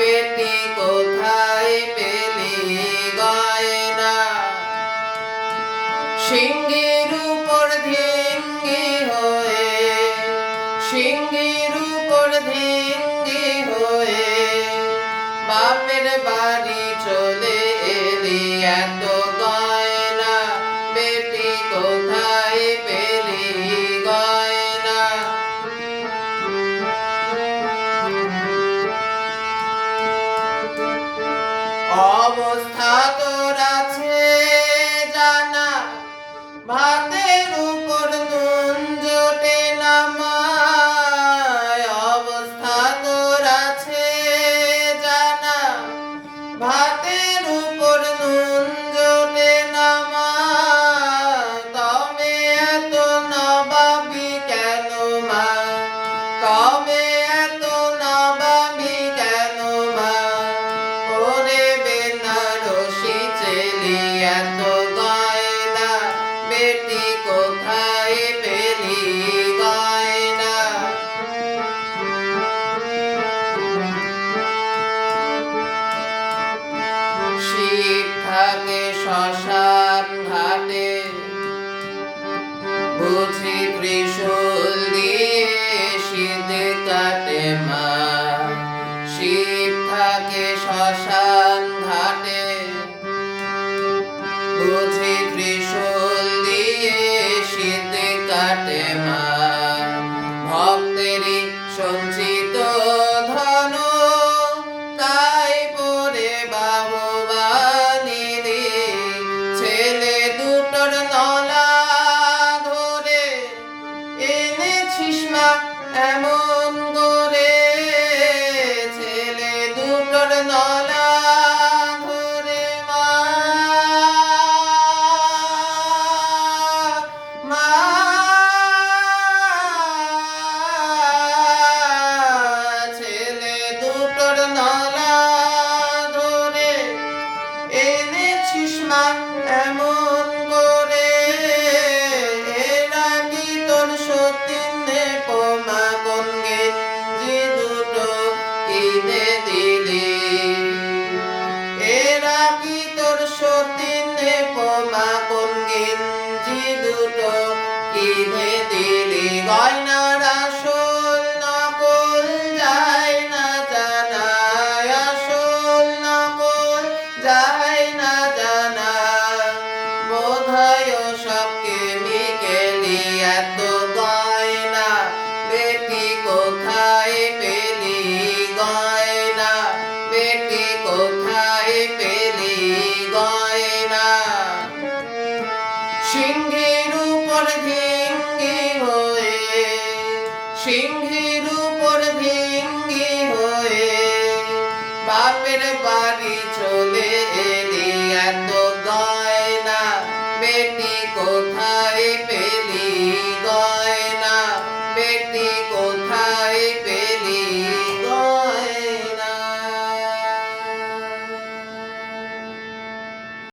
বেটি কোথায় পেলি গয়না সিংহের উপর ধিঙ্গি হয়ে সিংহের উপর ধিঙ্গি হয়ে বাপের বাড়ি চলে এলি এত গয়না বেটি কোথায় পেলি গয়না অবস্থা তোর আছে জানা ভাতের উপর নুন জোটে না মায় অবস্থা তোর আছে জানা ভাতের উপর নুন জোটে না মায় তবে এত নবাবি কেন মা তবে এত নবাবি কেন মা ওরে বেনারসি চেলি এত গয়না বেটি কোথায় পেলি গয়না শিব থাকে শ্মশান ঘাটে বুঝি ত্রিশূল দিয়ে শীত কাটে মা শিব থাকে শ্মশান ঘাটে বুঝি ত্রিশূল দিয়ে শীত কাটে মা ভক্তেরই সঞ্চিত ধন তাই পরে বাহুবা নিলি ছেলে দুটোর নলা ধরে এনেছিস মা এমন করে ছেলে দুটোর নলা ধরে মা মা ছেলে দুটোর নলা ধরে এনেছিস মা এমন করে এরা কি তোর সতীনে পোমা কোন গেঞ্জি দুটো কিনে দিলি এরা কি তোর সতীনে পোমা কোন গেঞ্জি দুটো কিনে দিলি গয়নার আসল নকল যায় না জানা আসল নকল যায় না জানা বোধহয় সব কেমিক্যালি এত গয়না বেটি কোথায় পেলি গয়না বেটি কোথায় পেলি গয়না সিংহের উপর ধিঙ্গি হয়ে সিংহের উপর ধিঙ্গি হয়ে বাপের বাড়ি চলে এলি এত গয়না বেটি কোথায় পেলি